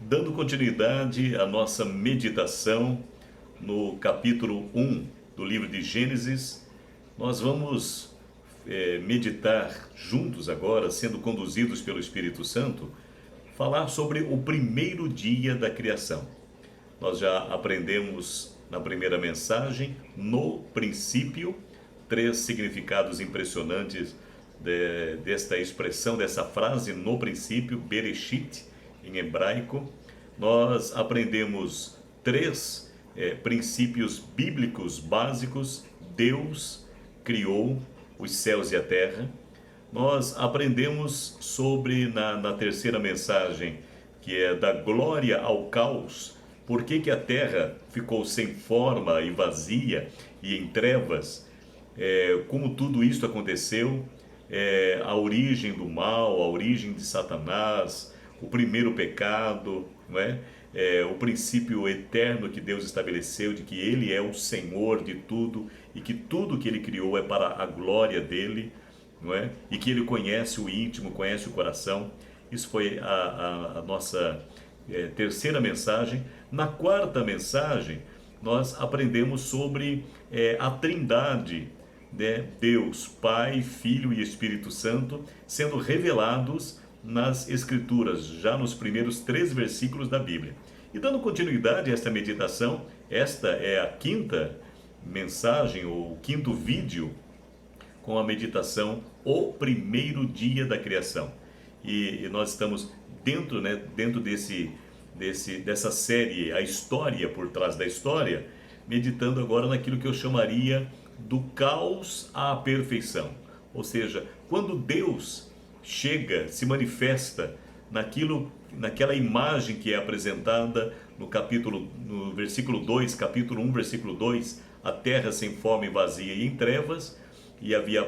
Dando continuidade à nossa meditação no capítulo 1 do livro de Gênesis, nós vamos meditar juntos agora, sendo conduzidos pelo Espírito Santo, falar sobre o primeiro dia da criação. Nós já aprendemos na primeira mensagem, no princípio, 3 significados impressionantes desta expressão, dessa frase, no princípio, Bereshit, em hebraico. Nós aprendemos 3 princípios bíblicos básicos. Deus criou os céus e a terra. Nós aprendemos sobre, na terceira mensagem, que é da glória ao caos, por que a terra ficou sem forma e vazia e em trevas, como tudo isso aconteceu, a origem do mal, a origem de Satanás, o primeiro pecado, não é? O princípio eterno que Deus estabeleceu, de que Ele é o Senhor de tudo e que tudo que Ele criou é para a glória dEle, não é? E que Ele conhece o íntimo, conhece o coração. Isso foi a nossa terceira mensagem. Na quarta mensagem, nós aprendemos sobre a Trindade, né? Deus, Pai, Filho e Espírito Santo, sendo revelados nas Escrituras, já nos primeiros 3 versículos da Bíblia. E dando continuidade a esta meditação, esta é a quinta mensagem, ou o quinto vídeo, com a meditação, o primeiro dia da criação. E nós estamos dentro dessa série, a história por trás da história, meditando agora naquilo que eu chamaria do caos à perfeição. Ou seja, quando Deus chega, se manifesta naquela imagem que é apresentada no versículo 2, capítulo 1, versículo 2, a terra sem forma e vazia e em trevas, e havia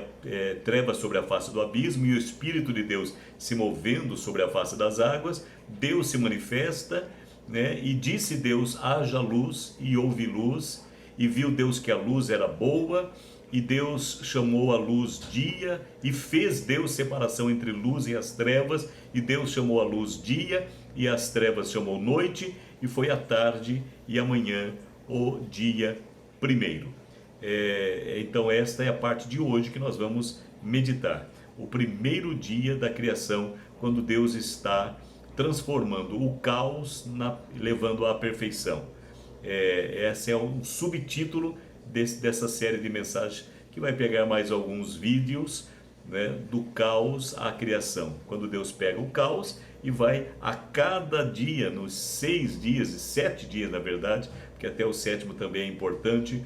trevas sobre a face do abismo, e o Espírito de Deus se movendo sobre a face das águas. Deus se manifesta, né? E disse Deus: haja luz, e houve luz, e viu Deus que a luz era boa, e Deus chamou a luz dia, e fez Deus separação entre luz e as trevas, e Deus chamou a luz dia, e as trevas chamou noite, e foi a tarde e a manhã o dia primeiro. Então esta é a parte de hoje que nós vamos meditar. O primeiro dia da criação, quando Deus está transformando o caos, levando à perfeição. Esse é um subtítulo dessa série de mensagens, que vai pegar mais alguns vídeos, né, do caos à criação. Quando Deus pega o caos e vai a cada dia, nos 6 dias, 7 dias na verdade, porque até o 7º também é importante,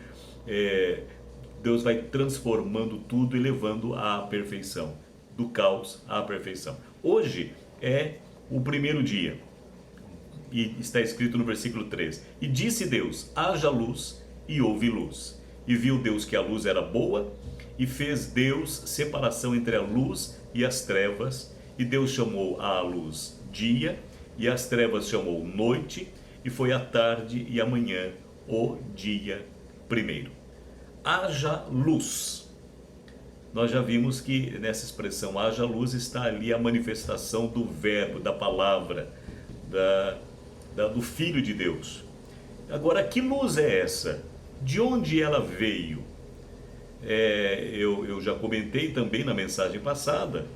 Deus vai transformando tudo e levando à perfeição, do caos à perfeição. Hoje é o primeiro dia, e está escrito no versículo 3: e disse Deus: haja luz, e houve luz. E viu Deus que a luz era boa, e fez Deus separação entre a luz e as trevas, e Deus chamou a luz dia, e as trevas chamou noite, e foi a tarde e a manhã o dia primeiro. Haja luz. Nós já vimos que nessa expressão haja luz está ali a manifestação do verbo, da palavra, do Filho de Deus. Agora, que luz é essa? De onde ela veio? Eu já comentei também na mensagem passada,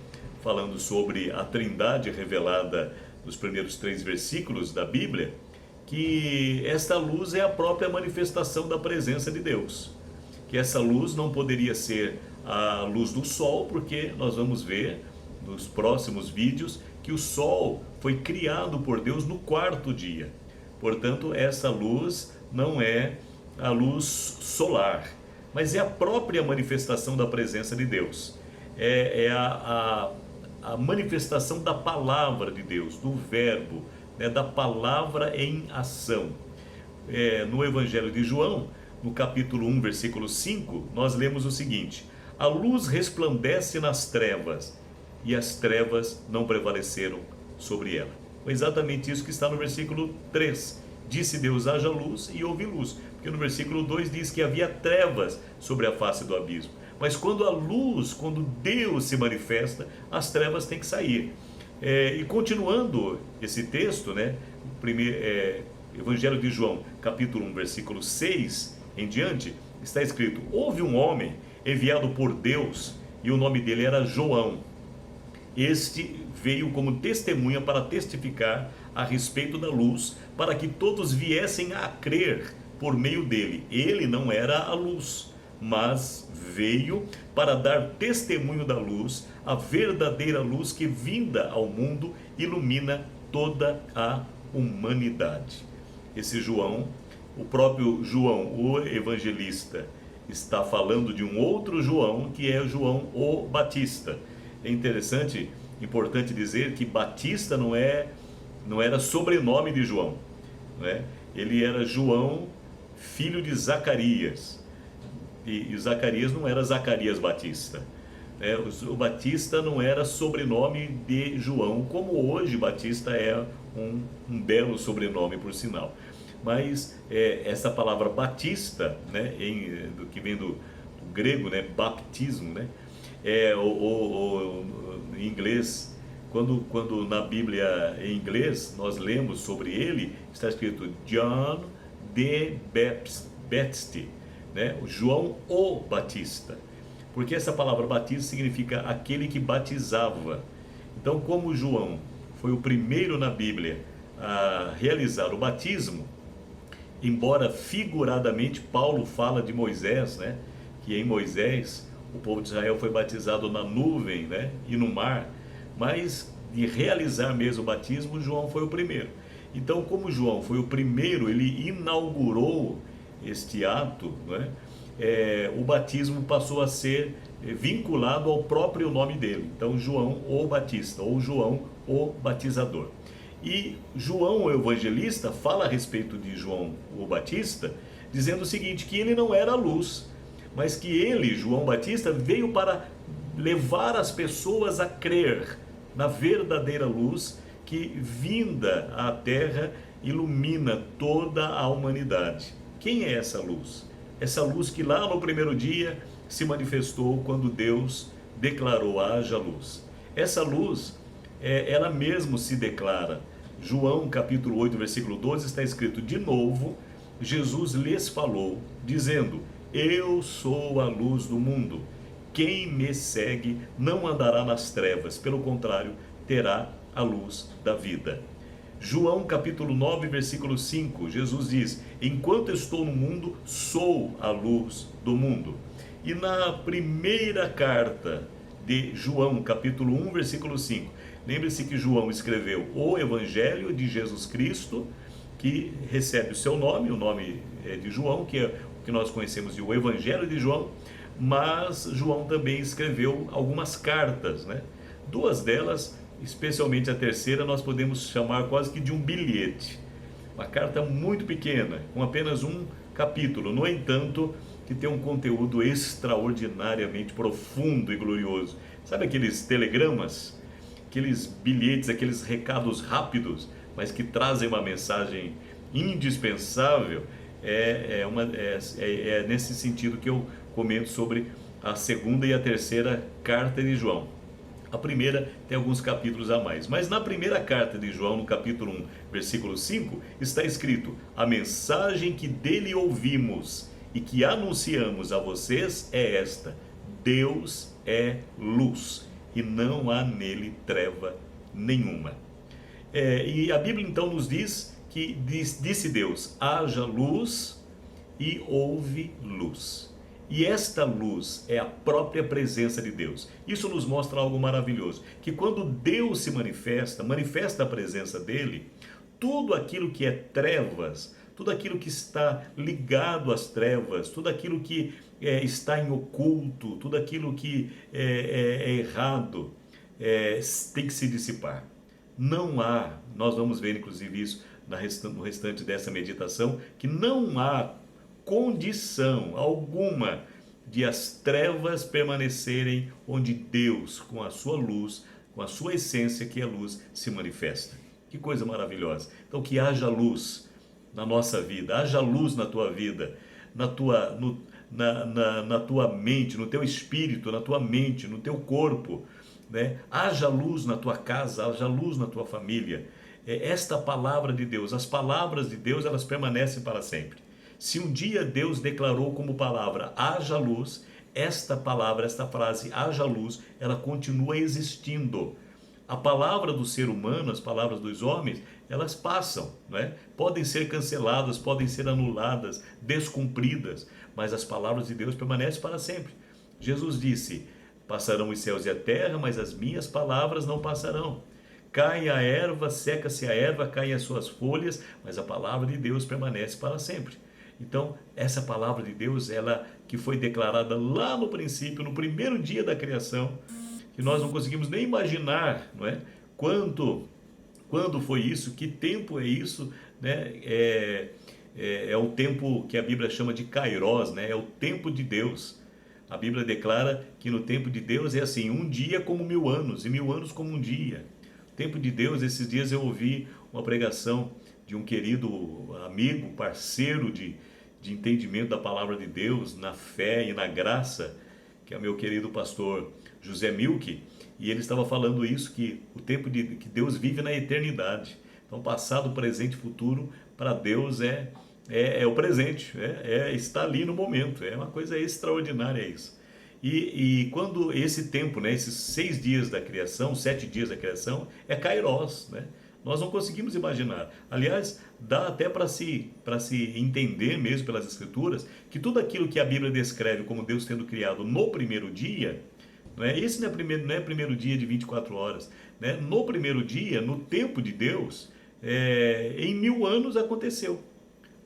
falando sobre a Trindade revelada nos primeiros 3 versículos da Bíblia, que esta luz é a própria manifestação da presença de Deus. Que essa luz não poderia ser a luz do sol, porque nós vamos ver nos próximos vídeos que o sol foi criado por Deus no 4º dia. Portanto, essa luz não é a luz solar, mas é a própria manifestação da presença de Deus. A manifestação da palavra de Deus, do verbo, né, da palavra em ação. No Evangelho de João, no capítulo 1, versículo 5, nós lemos o seguinte: a luz resplandece nas trevas, e as trevas não prevaleceram sobre ela. Foi exatamente isso que está no versículo 3. Disse Deus: haja luz, e houve luz. Porque no versículo 2 diz que havia trevas sobre a face do abismo. Mas quando a luz, quando Deus se manifesta, as trevas têm que sair. E continuando esse texto, né, o primeiro, Evangelho de João, capítulo 1, versículo 6 em diante, está escrito: houve um homem enviado por Deus e o nome dele era João. Este veio como testemunha para testificar a respeito da luz, para que todos viessem a crer por meio dele. Ele não era a luz, mas veio para dar testemunho da luz, a verdadeira luz que, vinda ao mundo, ilumina toda a humanidade. Esse João, o próprio João, o evangelista, está falando de um outro João, que é João o Batista. É interessante, importante dizer que Batista não era sobrenome de João, né? Ele era João, filho de Zacarias, e Zacarias não era Zacarias Batista, né? O Batista não era sobrenome de João, como hoje Batista é um belo sobrenome, por sinal. Mas essa palavra Batista, né, que vem do grego, né, baptismo, né, em inglês, quando na Bíblia em inglês nós lemos sobre ele, está escrito John the Baptist, né, João o Batista, porque essa palavra batista significa aquele que batizava. Então, como João foi o primeiro na Bíblia a realizar o batismo, embora figuradamente Paulo fala de Moisés, né, que em Moisés o povo de Israel foi batizado na nuvem, né, e no mar, mas de realizar mesmo o batismo, João foi o primeiro. Então, como João foi o primeiro, ele inaugurou este ato, né, o batismo passou a ser vinculado ao próprio nome dele. Então, João o Batista, ou João o Batizador. E João o Evangelista fala a respeito de João o Batista, dizendo o seguinte, que ele não era a luz, mas que ele, João Batista, veio para levar as pessoas a crer na verdadeira luz que, vinda à terra, ilumina toda a humanidade. Quem é essa luz? Essa luz que lá no primeiro dia se manifestou quando Deus declarou: haja luz. Essa luz, ela mesmo se declara. João capítulo 8, versículo 12 está escrito: de novo, Jesus lhes falou, dizendo: eu sou a luz do mundo. Quem me segue não andará nas trevas, pelo contrário, terá a luz da vida. João capítulo 9, versículo 5, Jesus diz: enquanto estou no mundo, sou a luz do mundo. E na primeira carta de João, capítulo 1, versículo 5, lembre-se que João escreveu o Evangelho de Jesus Cristo, que recebe o seu nome, o nome de João, que é o que nós conhecemos de o Evangelho de João, mas João também escreveu algumas cartas, né? Duas delas, especialmente a terceira, nós podemos chamar quase que de um bilhete. Uma carta muito pequena, com apenas um capítulo, no entanto, que tem um conteúdo extraordinariamente profundo e glorioso. Sabe aqueles telegramas, aqueles bilhetes, aqueles recados rápidos, mas que trazem uma mensagem indispensável? É nesse sentido que eu comento sobre a segunda e a terceira carta de João. A primeira tem alguns capítulos a mais, mas na primeira carta de João, no capítulo 1, versículo 5, está escrito: a mensagem que dele ouvimos e que anunciamos a vocês é esta: Deus é luz e não há nele treva nenhuma. E a Bíblia então nos diz que disse Deus: haja luz, e houve luz. E esta luz é a própria presença de Deus. Isso nos mostra algo maravilhoso, que quando Deus se manifesta a presença dele, tudo aquilo que é trevas, tudo aquilo que está ligado às trevas, tudo aquilo que está em oculto, tudo aquilo que é errado, tem que se dissipar. Não há, nós vamos ver inclusive isso no restante dessa meditação, que não há condição alguma de as trevas permanecerem onde Deus, com a sua luz, com a sua essência, que é luz, se manifesta. Que coisa maravilhosa. Então, que haja luz na nossa vida, haja luz na tua vida, na tua mente, no teu espírito, na tua mente, no teu corpo, né? Haja luz na tua casa, haja luz na tua família. Esta palavra de Deus, as palavras de Deus, elas permanecem para sempre. Se um dia Deus declarou como palavra, haja luz, esta palavra, esta frase, haja luz, ela continua existindo. A palavra do ser humano, as palavras dos homens, elas passam, né? Podem ser canceladas, podem ser anuladas, descumpridas, mas as palavras de Deus permanecem para sempre. Jesus disse: passarão os céus e a terra, mas as minhas palavras não passarão. Cai a erva, seca-se a erva, caem as suas folhas, mas a palavra de Deus permanece para sempre. Então, essa palavra de Deus, ela que foi declarada lá no princípio, no primeiro dia da criação, que nós não conseguimos nem imaginar, não é? Quando foi isso, que tempo é isso, né? É o tempo que a Bíblia chama de Kairos, né? É o tempo de Deus. A Bíblia declara que no tempo de Deus é assim, um dia como 1000 anos, e 1000 anos como um dia. O tempo de Deus, esses dias eu ouvi uma pregação de um querido amigo, parceiro de entendimento da palavra de Deus, na fé e na graça, que é o meu querido pastor José Milke, e ele estava falando isso, que o tempo que Deus vive na eternidade. Então, passado, presente e futuro, para Deus é o presente, está ali no momento, é uma coisa extraordinária isso. E quando esse tempo, né, esses 6 dias da criação, 7 dias da criação, é Kairos, né? Nós não conseguimos imaginar. Aliás, dá até para se entender mesmo pelas Escrituras que tudo aquilo que a Bíblia descreve como Deus tendo criado no primeiro dia, esse não é primeiro dia de 24 horas. Né? No primeiro dia, no tempo de Deus, em 1000 anos aconteceu.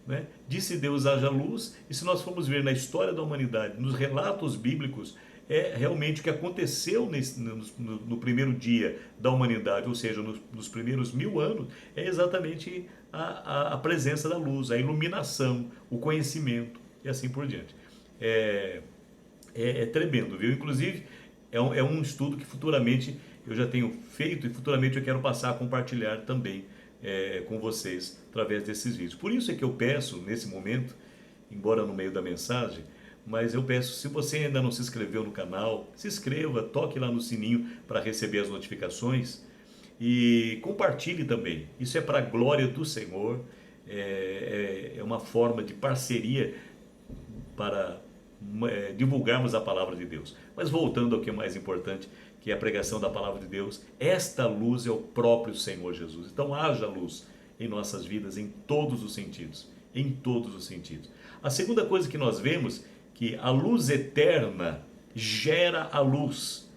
Né? Disse Deus, haja luz, e se nós formos ver na história da humanidade, nos relatos bíblicos, é realmente o que aconteceu no primeiro dia da humanidade, ou seja, nos primeiros 1000 anos, é exatamente a presença da luz, a iluminação, o conhecimento e assim por diante. É tremendo, viu? Inclusive, é um estudo que futuramente eu já tenho feito e futuramente eu quero passar a compartilhar também com vocês através desses vídeos. Por isso é que eu peço, nesse momento, embora no meio da mensagem, mas eu peço, se você ainda não se inscreveu no canal, se inscreva, toque lá no sininho para receber as notificações e compartilhe também. Isso é para a glória do Senhor, é uma forma de parceria para divulgarmos a palavra de Deus. Mas voltando ao que é mais importante, que é a pregação da palavra de Deus, esta luz é o próprio Senhor Jesus. Então haja luz em nossas vidas em todos os sentidos, em todos os sentidos. A segunda coisa que nós vemos, que a luz eterna gera a luz,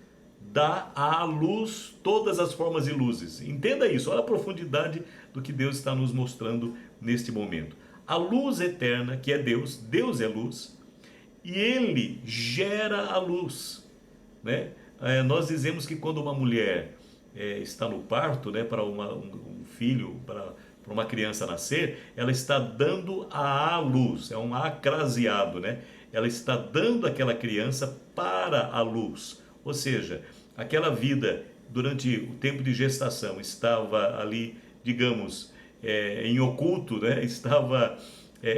dá à luz todas as formas de luzes. Entenda isso, olha a profundidade do que Deus está nos mostrando neste momento. A luz eterna, que é Deus, Deus é luz, e Ele gera a luz, né? Nós dizemos que quando uma mulher está no parto, né, para um filho, para uma criança nascer, ela está dando à luz, é um acraseado, né? Ela está dando aquela criança para a luz, ou seja, aquela vida durante o tempo de gestação estava ali, digamos, em oculto, né? Estava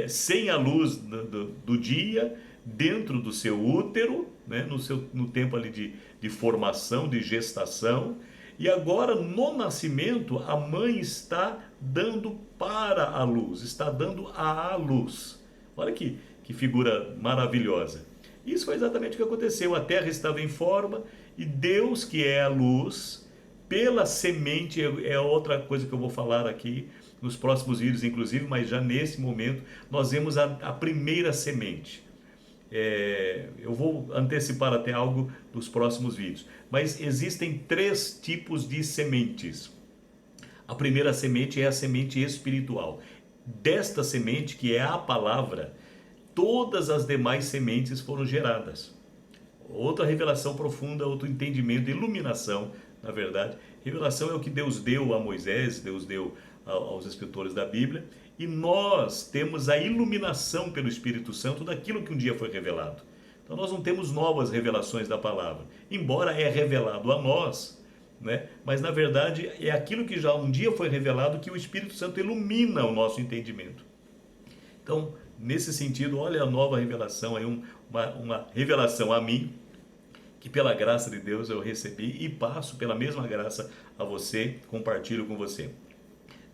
sem a luz do dia, dentro do seu útero, né? No tempo ali de formação, de gestação, e agora no nascimento a mãe está dando para a luz, está dando à luz. Olha que figura maravilhosa. Isso foi exatamente o que aconteceu. A terra estava em forma e Deus, que é a luz, pela semente, é outra coisa que eu vou falar aqui nos próximos vídeos, inclusive, mas já nesse momento nós vemos a primeira semente. Eu vou antecipar até algo dos próximos vídeos, mas existem 3 tipos de sementes. A primeira semente é a semente espiritual. Desta semente, que é a palavra, todas as demais sementes foram geradas. Outra revelação profunda, outro entendimento, iluminação, na verdade. Revelação é o que Deus deu a Moisés, Deus deu aos escritores da Bíblia, e nós temos a iluminação pelo Espírito Santo daquilo que um dia foi revelado. Então nós não temos novas revelações da palavra, embora é revelado a nós, né? Mas na verdade é aquilo que já um dia foi revelado que o Espírito Santo ilumina o nosso entendimento. Então, nesse sentido, olha a nova revelação, aí uma revelação a mim, que pela graça de Deus eu recebi e passo pela mesma graça a você, compartilho com você.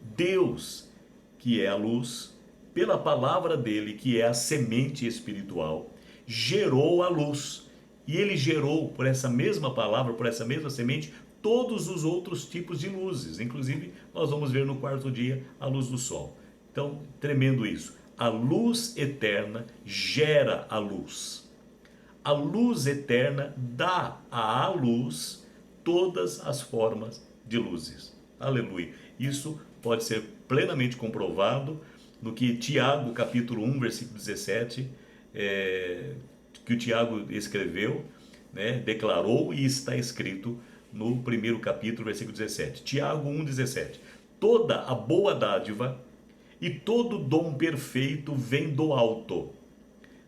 Deus, que é a luz, pela palavra dele, que é a semente espiritual, gerou a luz. E ele gerou, por essa mesma palavra, por essa mesma semente, todos os outros tipos de luzes. Inclusive, nós vamos ver no quarto dia a luz do sol. Então, tremendo isso. A luz eterna gera a luz. A luz eterna dá à luz todas as formas de luzes. Aleluia. Isso pode ser plenamente comprovado no que Tiago, capítulo 1, versículo 17, que o Tiago escreveu, né, declarou e está escrito no primeiro capítulo, versículo 17. Tiago 1, 17. Toda a boa dádiva e todo dom perfeito vem do alto,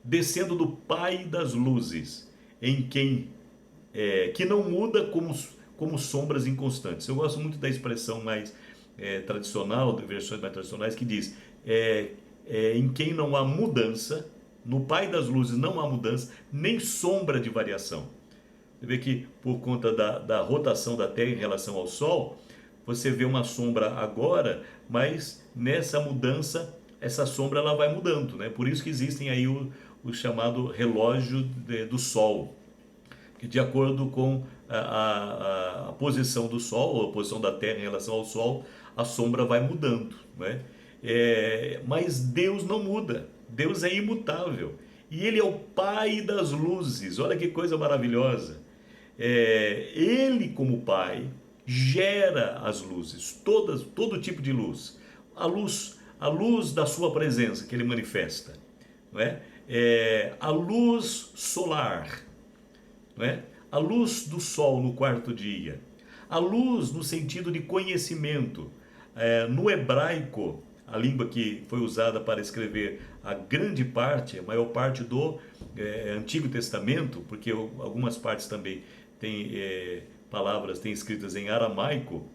descendo do Pai das luzes, em quem que não muda como sombras inconstantes. Eu gosto muito da expressão mais tradicional, de versões mais tradicionais, que diz em quem não há mudança, no Pai das luzes não há mudança, nem sombra de variação. Você vê que por conta da rotação da Terra em relação ao Sol, você vê uma sombra agora, mas nessa mudança, essa sombra ela vai mudando, né? Por isso que existem aí o chamado relógio do Sol, que de acordo com a posição do Sol, ou a posição da Terra em relação ao Sol, a sombra vai mudando, né? Mas Deus não muda, Deus é imutável, e Ele é o Pai das luzes. Olha que coisa maravilhosa. Ele, como Pai, gera as luzes, todo tipo de luz. A luz da sua presença que Ele manifesta, não é? A luz solar, não é? A luz do sol no quarto dia, a luz no sentido de conhecimento. No hebraico, a língua que foi usada para escrever a maior parte do Antigo Testamento, porque algumas partes também têm palavras escritas em aramaico,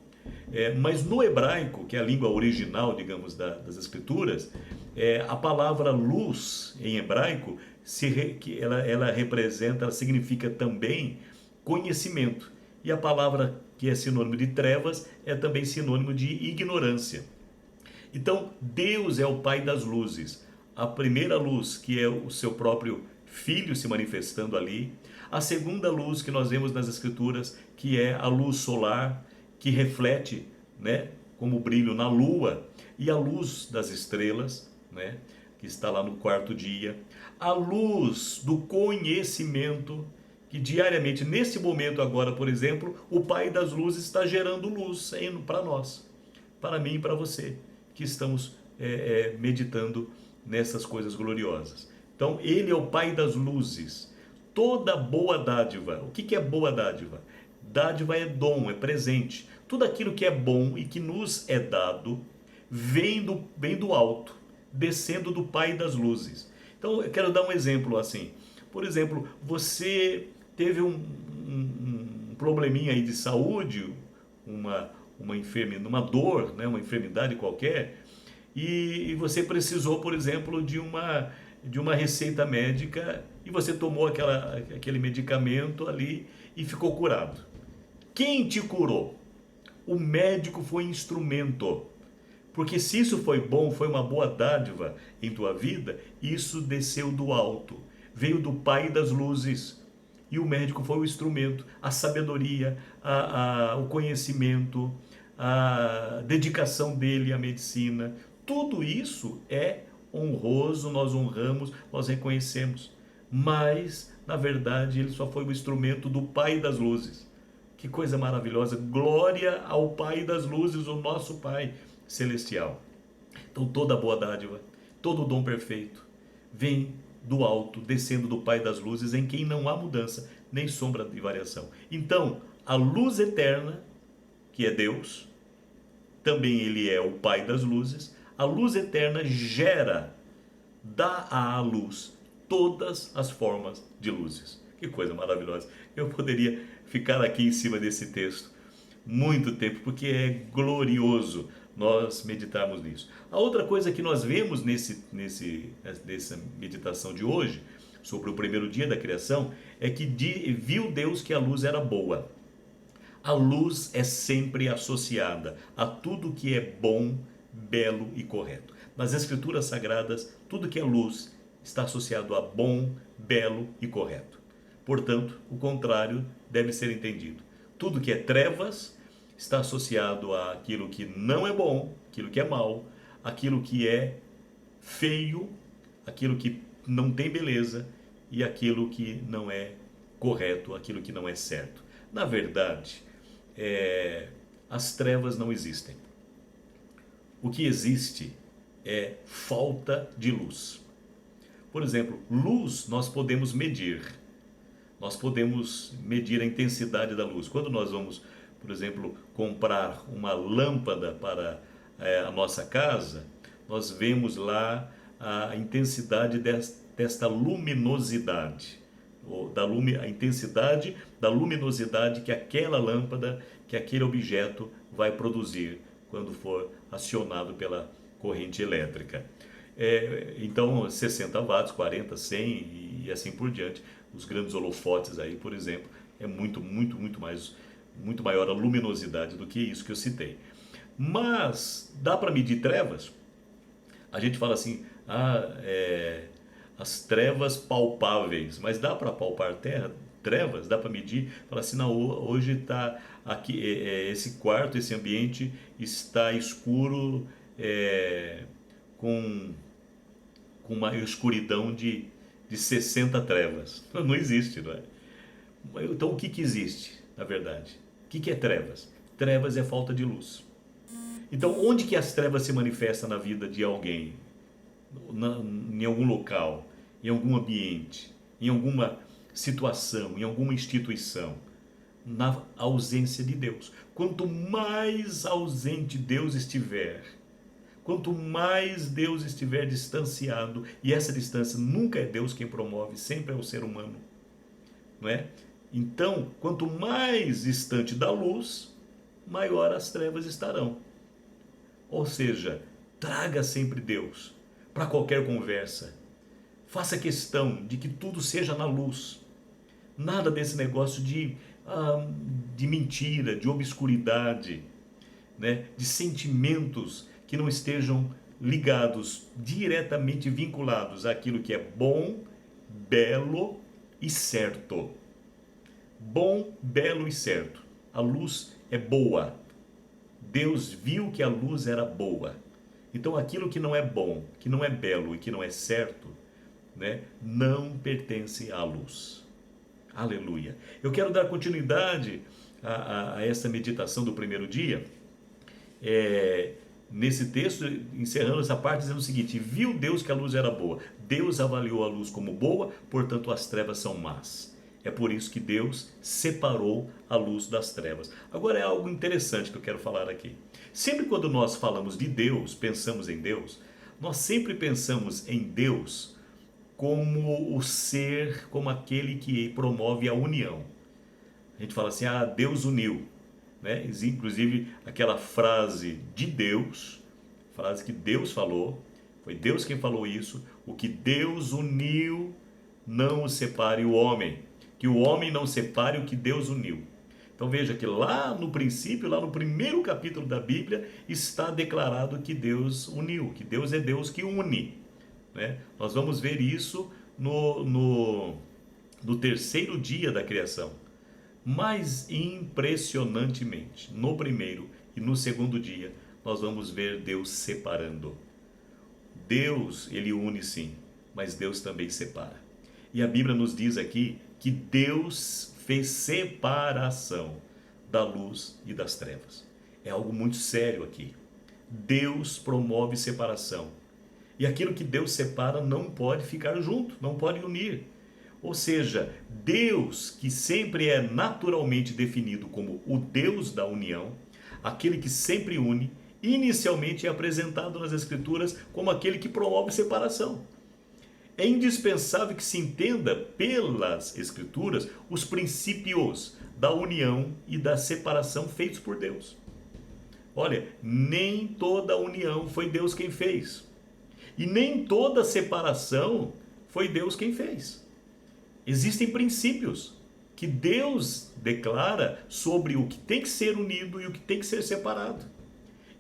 mas no hebraico, que é a língua original, digamos, das Escrituras, a palavra luz em hebraico, ela significa também conhecimento. E a palavra que é sinônimo de trevas é também sinônimo de ignorância. Então, Deus é o Pai das luzes. A primeira luz, que é o seu próprio Filho se manifestando ali. A segunda luz que nós vemos nas Escrituras, que é a luz solar, que reflete, né, como brilho na lua, e a luz das estrelas, né, que está lá no quarto dia. A luz do conhecimento, que diariamente, nesse momento agora, por exemplo, o Pai das luzes está gerando luz para nós, para mim e para você, que estamos meditando nessas coisas gloriosas. Então, Ele é o Pai das luzes. Toda boa dádiva. O que é boa dádiva? Dádiva é dom, é presente. Tudo aquilo que é bom e que nos é dado vem do alto, descendo do Pai das luzes. Então, eu quero dar um exemplo assim. Por exemplo, você teve um probleminha aí de saúde, uma dor, né, uma enfermidade qualquer, e você precisou, por exemplo, de uma receita médica, e você tomou aquele medicamento ali e ficou curado. Quem te curou? O médico foi instrumento. Porque se isso foi bom, foi uma boa dádiva em tua vida, isso desceu do alto, veio do Pai das luzes. E o médico foi o instrumento, a sabedoria, o conhecimento, a dedicação dele à medicina. Tudo isso é honroso, nós honramos, nós reconhecemos. Mas, na verdade, ele só foi o instrumento do Pai das luzes. Que coisa maravilhosa! Glória ao Pai das luzes, o nosso Pai celestial. Então, toda boa dádiva, todo dom perfeito vem do alto, descendo do Pai das luzes, em quem não há mudança, nem sombra de variação. Então, a luz eterna, que é Deus, também Ele é o Pai das luzes, a luz eterna dá à luz todas as formas de luzes. Que coisa maravilhosa! Eu poderia ficar aqui em cima desse texto muito tempo, porque é glorioso nós meditarmos nisso. A outra coisa que nós vemos nessa meditação de hoje, sobre o primeiro dia da criação, é que viu Deus que a luz era boa. A luz é sempre associada a tudo que é bom, belo e correto. Nas Escrituras Sagradas, tudo que é luz está associado a bom, belo e correto. Portanto, o contrário deve ser entendido. Tudo que é trevas está associado àquilo que não é bom, aquilo que é mal, aquilo que é feio, aquilo que não tem beleza e aquilo que não é correto, aquilo que não é certo. Na verdade, as trevas não existem. O que existe é falta de luz. Por exemplo, luz nós podemos medir. Nós podemos medir a intensidade da luz. Quando nós vamos, por exemplo, comprar uma lâmpada para a nossa casa, nós vemos lá a intensidade desta luminosidade, a intensidade da luminosidade que aquela lâmpada, que aquele objeto vai produzir quando for acionado pela corrente elétrica. Então, 60 watts, 40, 100 e assim por diante. Os grandes holofotes aí, por exemplo, é muito maior a luminosidade do que isso que eu citei. Mas dá para medir trevas? A gente fala assim, as trevas palpáveis, mas dá para palpar trevas? Dá para medir? Fala assim, não, hoje está aqui, esse quarto, esse ambiente está escuro, com uma escuridão de 60 trevas. Não existe, não é? Então o que existe, na verdade? O que é trevas? Trevas é falta de luz. Então onde que as trevas se manifestam na vida de alguém? Em algum local, em algum ambiente, em alguma situação, em alguma instituição? Na ausência de Deus. Quanto mais ausente Deus estiver, quanto mais Deus estiver distanciado, e essa distância nunca é Deus quem promove, sempre é o ser humano, não é? Então, quanto mais distante da luz, maior as trevas estarão. Ou seja, traga sempre Deus para qualquer conversa. Faça questão de que tudo seja na luz. Nada desse negócio de mentira, de obscuridade, né? De sentimentos que não estejam ligados, diretamente vinculados àquilo que é bom, belo e certo. Bom, belo e certo. A luz é boa. Deus viu que a luz era boa. Então aquilo que não é bom, que não é belo e que não é certo, né, não pertence à luz. Aleluia. Eu quero dar continuidade a essa meditação do primeiro dia, nesse texto, encerrando essa parte, dizendo o seguinte: viu Deus que a luz era boa. Deus avaliou a luz como boa, portanto as trevas são más. É por isso que Deus separou a luz das trevas. Agora é algo interessante que eu quero falar aqui. Sempre quando nós falamos de Deus, pensamos em Deus, nós sempre pensamos em Deus como o ser, como aquele que promove a união. A gente fala assim, Deus uniu, né? Inclusive aquela frase de Deus, frase que Deus falou, foi Deus quem falou isso: o que Deus uniu, não o separe o homem, que o homem não separe o que Deus uniu. Então veja que lá no princípio, lá no primeiro capítulo da Bíblia, está declarado que Deus uniu, que Deus é Deus que une, né? Nós vamos ver isso no terceiro dia da criação. Mas impressionantemente, no primeiro e no segundo dia, nós vamos ver Deus separando. Deus, ele une sim, mas Deus também separa. E a Bíblia nos diz aqui que Deus fez separação da luz e das trevas. É algo muito sério aqui. Deus promove separação. E aquilo que Deus separa não pode ficar junto, não pode unir. Ou seja, Deus, que sempre é naturalmente definido como o Deus da união, aquele que sempre une, inicialmente é apresentado nas Escrituras como aquele que promove separação. É indispensável que se entenda pelas Escrituras os princípios da união e da separação feitos por Deus. Olha, nem toda união foi Deus quem fez. E nem toda separação foi Deus quem fez. Existem princípios que Deus declara sobre o que tem que ser unido e o que tem que ser separado.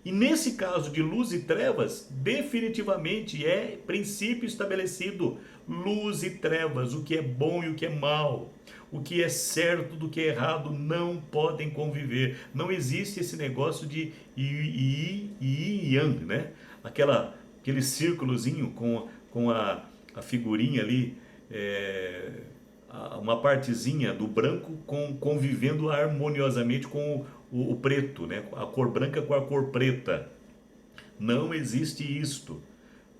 E nesse caso de luz e trevas, definitivamente é princípio estabelecido. Luz e trevas, o que é bom e o que é mal, o que é certo do que é errado, não podem conviver. Não existe esse negócio de yin e yang, né? Aquele círculozinho com a figurinha ali, uma partezinha do branco convivendo harmoniosamente com o preto, né? A cor branca com a cor preta. Não existe isto.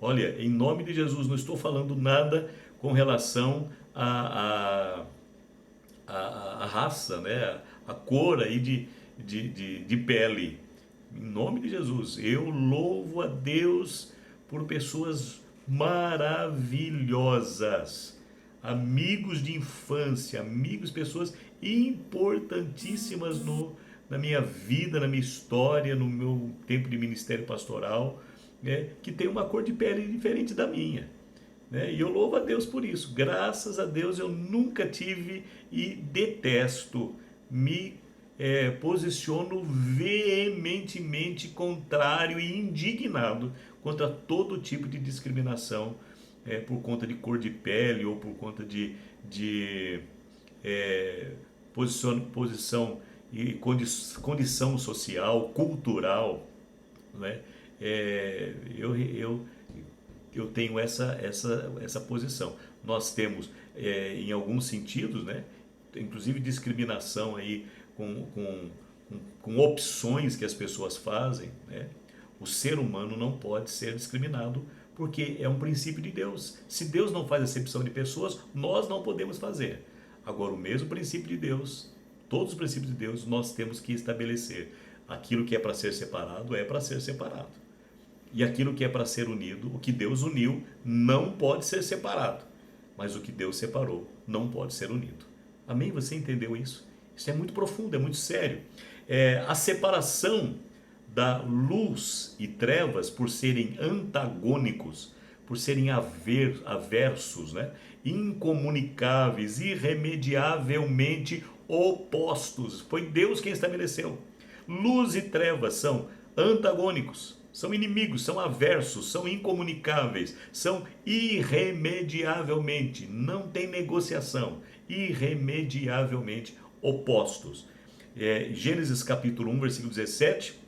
Olha, em nome de Jesus, não estou falando nada com relação à raça, né? A cor aí de pele. Em nome de Jesus, eu louvo a Deus por pessoas maravilhosas, amigos de infância, amigos, pessoas importantíssimas na minha vida, na minha história, no meu tempo de ministério pastoral, né, que tem uma cor de pele diferente da minha, né, e eu louvo a Deus por isso. Graças a Deus eu nunca tive e detesto, me posiciono veementemente contrário e indignado contra todo tipo de discriminação por conta de cor de pele ou por conta de posição e condição social, cultural, né? Eu tenho essa posição. Nós temos, em alguns sentidos, né, inclusive discriminação aí com opções que as pessoas fazem, né? O ser humano não pode ser discriminado porque é um princípio de Deus. Se Deus não faz acepção de pessoas, nós não podemos fazer. Agora, o mesmo princípio de Deus, todos os princípios de Deus, nós temos que estabelecer. Aquilo que é para ser separado é para ser separado. E aquilo que é para ser unido, o que Deus uniu, não pode ser separado. Mas o que Deus separou, não pode ser unido. Amém? Você entendeu isso? Isso é muito profundo, é muito sério. A separação da luz e trevas, por serem antagônicos, por serem aversos, né? Incomunicáveis, irremediavelmente opostos. Foi Deus quem estabeleceu. Luz e trevas são antagônicos, são inimigos, são aversos, são incomunicáveis, são irremediavelmente, não tem negociação, irremediavelmente opostos. Gênesis capítulo 1, versículo 17,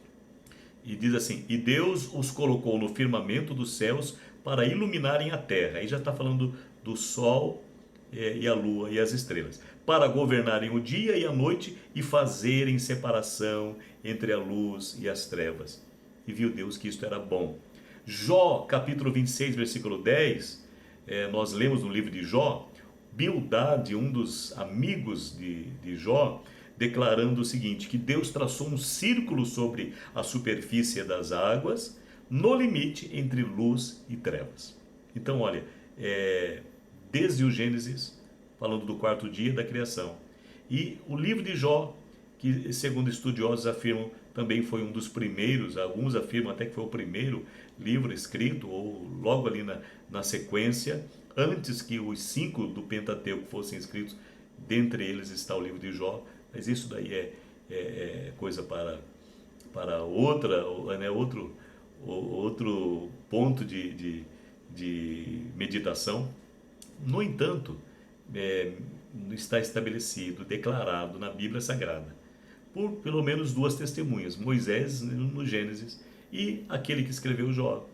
e diz assim: e Deus os colocou no firmamento dos céus para iluminarem a terra. Aí já está falando do sol e a lua e as estrelas, para governarem o dia e a noite e fazerem separação entre a luz e as trevas. E viu Deus que isto era bom. Jó, capítulo 26, versículo 10, nós lemos no livro de Jó, Bildade, um dos amigos de Jó, declarando o seguinte, que Deus traçou um círculo sobre a superfície das águas, no limite entre luz e trevas. Então, olha, desde o Gênesis, falando do quarto dia da criação, e o livro de Jó, que segundo estudiosos afirmam, também foi um dos primeiros, alguns afirmam até que foi o primeiro livro escrito, ou logo ali na sequência, antes que os 5 do Pentateuco fossem escritos, dentre eles está o livro de Jó, mas isso daí é coisa para outra, né, outro ponto de meditação. No entanto, está estabelecido, declarado na Bíblia Sagrada, por pelo menos 2 testemunhas, Moisés no Gênesis e aquele que escreveu Jó,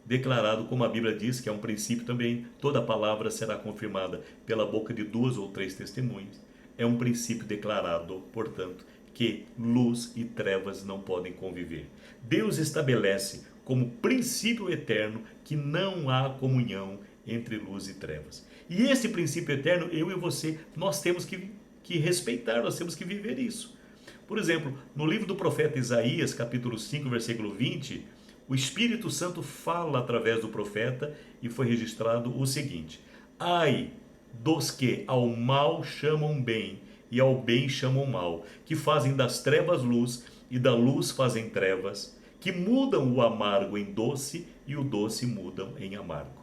declarado, como a Bíblia diz, que é um princípio também, toda palavra será confirmada pela boca de 2 ou 3 testemunhas. É um princípio declarado, portanto, que luz e trevas não podem conviver. Deus estabelece como princípio eterno que não há comunhão entre luz e trevas. E esse princípio eterno, eu e você, nós temos que respeitar, nós temos que viver isso. Por exemplo, no livro do profeta Isaías, capítulo 5, versículo 20, o Espírito Santo fala através do profeta e foi registrado o seguinte: ai dos que ao mal chamam bem e ao bem chamam mal, que fazem das trevas luz e da luz fazem trevas, que mudam o amargo em doce e o doce mudam em amargo.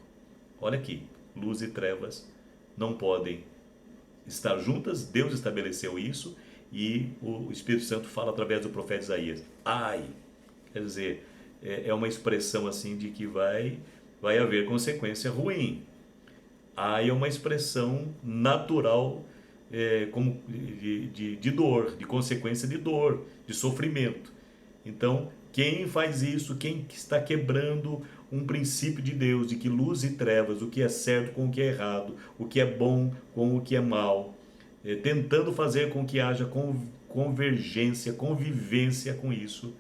Olha aqui, luz e trevas não podem estar juntas, Deus estabeleceu isso, e o Espírito Santo fala através do profeta Isaías. Ai, quer dizer, é uma expressão assim de que vai haver consequência ruim. Ai é uma expressão natural, como de dor, de consequência de dor, de sofrimento. Então, quem faz isso, quem está quebrando um princípio de Deus, de que luz e trevas, o que é certo com o que é errado, o que é bom com o que é mal, tentando fazer com que haja convergência, convivência com isso,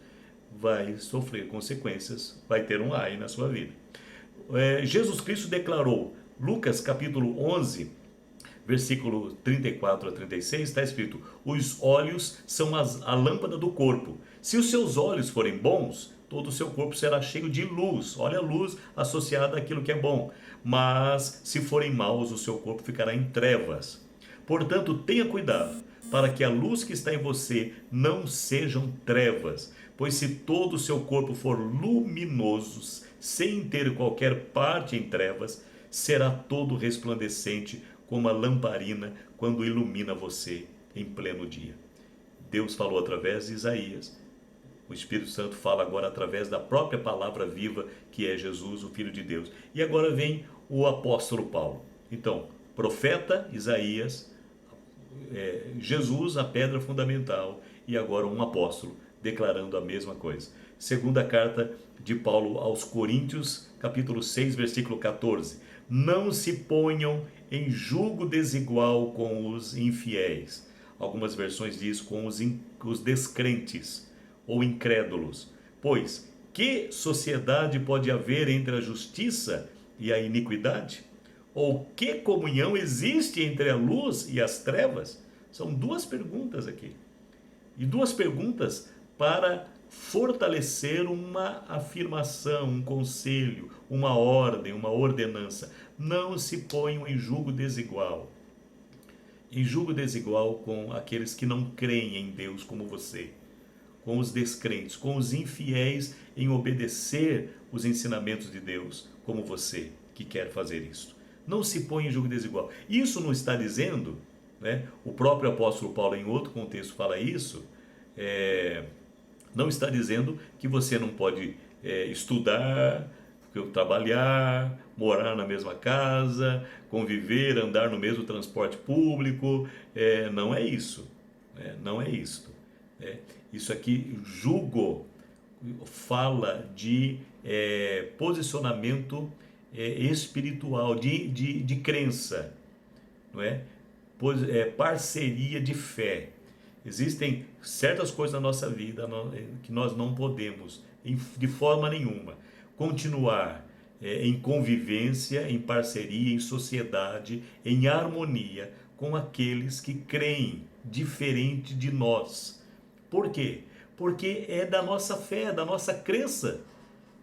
vai sofrer consequências, vai ter um ai na sua vida. Jesus Cristo declarou, Lucas capítulo 11, versículo 34 a 36, está escrito: os olhos são a lâmpada do corpo. Se os seus olhos forem bons, todo o seu corpo será cheio de luz. Olha a luz associada àquilo que é bom. Mas se forem maus, o seu corpo ficará em trevas. Portanto, tenha cuidado para que a luz que está em você não sejam trevas. Pois se todo o seu corpo for luminoso, sem ter qualquer parte em trevas, será todo resplandecente como a lamparina quando ilumina você em pleno dia. Deus falou através de Isaías. O Espírito Santo fala agora através da própria palavra viva, que é Jesus, o Filho de Deus. E agora vem o apóstolo Paulo. Então, profeta Isaías, Jesus, a pedra fundamental, e agora um apóstolo declarando a mesma coisa. Segunda carta de Paulo aos Coríntios, capítulo 6, versículo 14. Não se ponham em julgo desigual com os infiéis. Algumas versões diz com os descrentes ou incrédulos. Pois, que sociedade pode haver entre a justiça e a iniquidade? Ou que comunhão existe entre a luz e as trevas? São duas perguntas aqui. E duas perguntas para fortalecer uma afirmação, um conselho, uma ordem, uma ordenança. Não se ponham em julgo desigual. Em julgo desigual com aqueles que não creem em Deus como você, com os descrentes, com os infiéis em obedecer os ensinamentos de Deus como você que quer fazer isso. Não se põe em julgo desigual. Isso não está dizendo, né? O próprio apóstolo Paulo em outro contexto fala isso, não está dizendo que você não pode estudar, trabalhar, morar na mesma casa, conviver, andar no mesmo transporte público. Não é isso. Não é isto. Isso aqui, julgo, fala de posicionamento espiritual, de crença, não é? Parceria de fé. Existem certas coisas na nossa vida que nós não podemos, de forma nenhuma, continuar em convivência, em parceria, em sociedade, em harmonia com aqueles que creem diferente de nós. Por quê? Porque é da nossa fé, da nossa crença,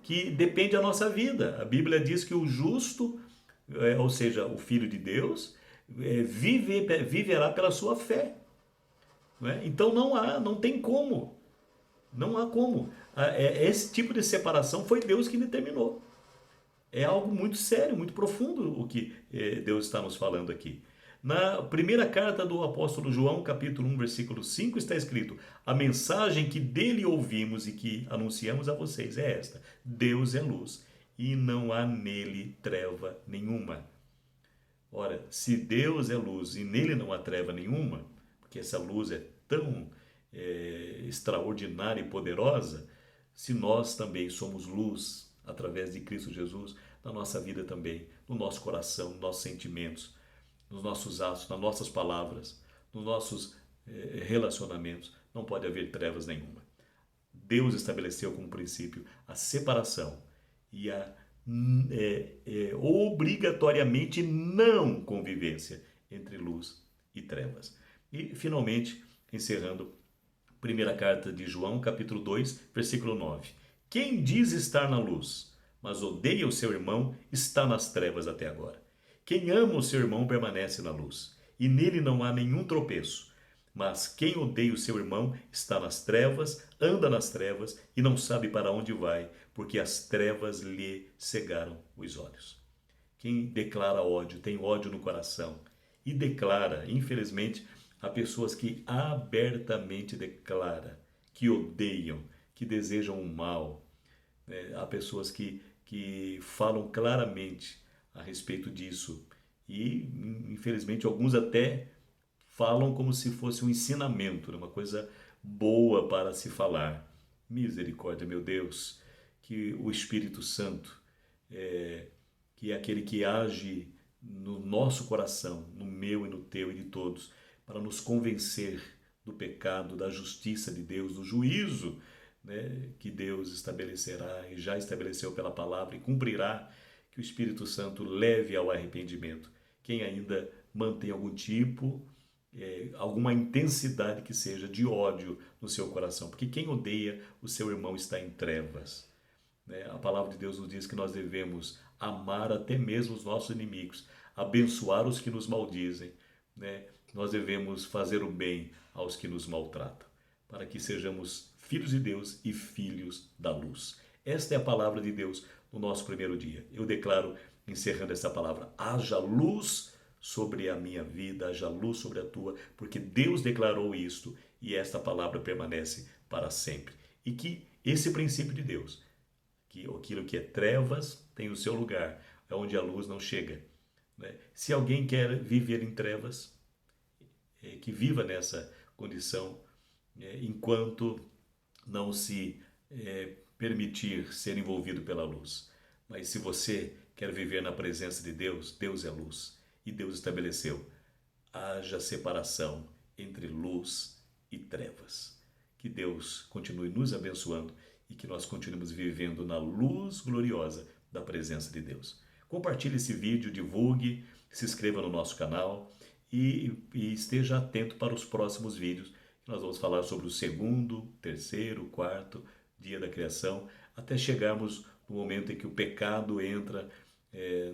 que depende a nossa vida. A Bíblia diz que o justo, ou seja, o Filho de Deus, viverá pela sua fé. Não é? Então não tem como. Não há como. Esse tipo de separação foi Deus que determinou. É algo muito sério, muito profundo o que Deus está nos falando aqui. Na primeira carta do apóstolo João, capítulo 1, versículo 5, está escrito: a mensagem que dele ouvimos e que anunciamos a vocês é esta: Deus é luz e não há nele treva nenhuma. Ora, se Deus é luz e nele não há treva nenhuma, porque essa luz é tão extraordinária e poderosa, se nós também somos luz através de Cristo Jesus, na nossa vida também, no nosso coração, nos nossos sentimentos, nos nossos atos, nas nossas palavras, nos nossos relacionamentos, não pode haver trevas nenhuma. Deus estabeleceu como princípio a separação e a obrigatoriamente não convivência entre luz e trevas. E, finalmente, encerrando, primeira carta de João, capítulo 2, versículo 9. Quem diz estar na luz, mas odeia o seu irmão, está nas trevas até agora. Quem ama o seu irmão permanece na luz, e nele não há nenhum tropeço. Mas quem odeia o seu irmão está nas trevas, anda nas trevas e não sabe para onde vai, porque as trevas lhe cegaram os olhos. Quem declara ódio, tem ódio no coração e declara. Infelizmente, há pessoas que abertamente declaram, que odeiam, que desejam o mal. Há pessoas que falam claramente a respeito disso. E, infelizmente, alguns até falam como se fosse um ensinamento, né? Uma coisa boa para se falar. Misericórdia, meu Deus, que o Espírito Santo, que é aquele que age no nosso coração, no meu e no teu e de todos, para nos convencer do pecado, da justiça de Deus, do juízo, né, que Deus estabelecerá e já estabeleceu pela palavra e cumprirá, que o Espírito Santo leve ao arrependimento. Quem ainda mantém algum tipo, alguma intensidade que seja de ódio no seu coração, porque quem odeia o seu irmão está em trevas. A palavra de Deus nos diz que nós devemos amar até mesmo os nossos inimigos, abençoar os que nos maldizem, né? Nós devemos fazer o bem aos que nos maltratam, para que sejamos filhos de Deus e filhos da luz. Esta é a palavra de Deus no nosso primeiro dia. Eu declaro, encerrando essa palavra, haja luz sobre a minha vida, haja luz sobre a tua, porque Deus declarou isto e esta palavra permanece para sempre. E que esse princípio de Deus, que aquilo que é trevas tem o seu lugar, é onde a luz não chega, né? Se alguém quer viver em trevas, que viva nessa condição, enquanto não se permitir ser envolvido pela luz. Mas se você quer viver na presença de Deus, Deus é luz. E Deus estabeleceu, haja separação entre luz e trevas. Que Deus continue nos abençoando e que nós continuemos vivendo na luz gloriosa da presença de Deus. Compartilhe esse vídeo, divulgue, se inscreva no nosso canal e esteja atento para os próximos vídeos. Nós vamos falar sobre o segundo, terceiro, quarto dia da criação, até chegarmos no momento em que o pecado entra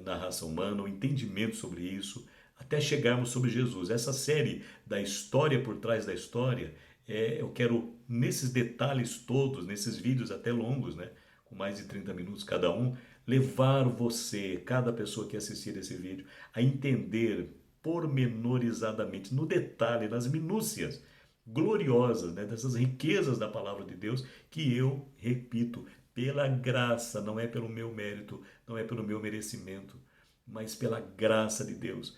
na raça humana, o entendimento sobre isso, até chegarmos sobre Jesus. Essa série da história por trás da história, eu quero, nesses detalhes todos, nesses vídeos até longos, né, com mais de 30 minutos cada um, levar você, cada pessoa que assistir esse vídeo, a entender pormenorizadamente, no detalhe, nas minúcias gloriosas, né, dessas riquezas da palavra de Deus, que eu repito, pela graça, não é pelo meu mérito, não é pelo meu merecimento, mas pela graça de Deus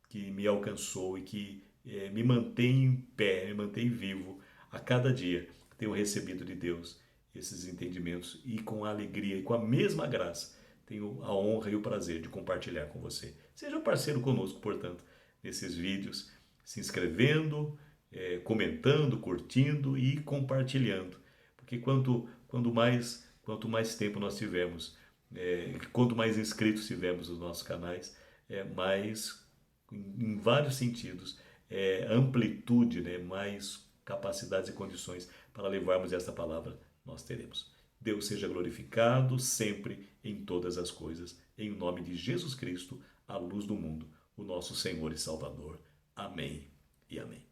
que me alcançou e que me mantém em pé, me mantém vivo a cada dia. Tenho recebido de Deus esses entendimentos e com alegria e com a mesma graça tenho a honra e o prazer de compartilhar com você. Seja parceiro conosco, portanto, nesses vídeos, se inscrevendo, comentando, curtindo e compartilhando. Porque quanto mais tempo nós tivermos, quanto mais inscritos tivermos nos nossos canais, mais, em vários sentidos, amplitude, né, mais capacidades e condições para levarmos esta palavra nós teremos. Deus seja glorificado sempre em todas as coisas, em nome de Jesus Cristo, a luz do mundo, o nosso Senhor e Salvador. Amém e amém.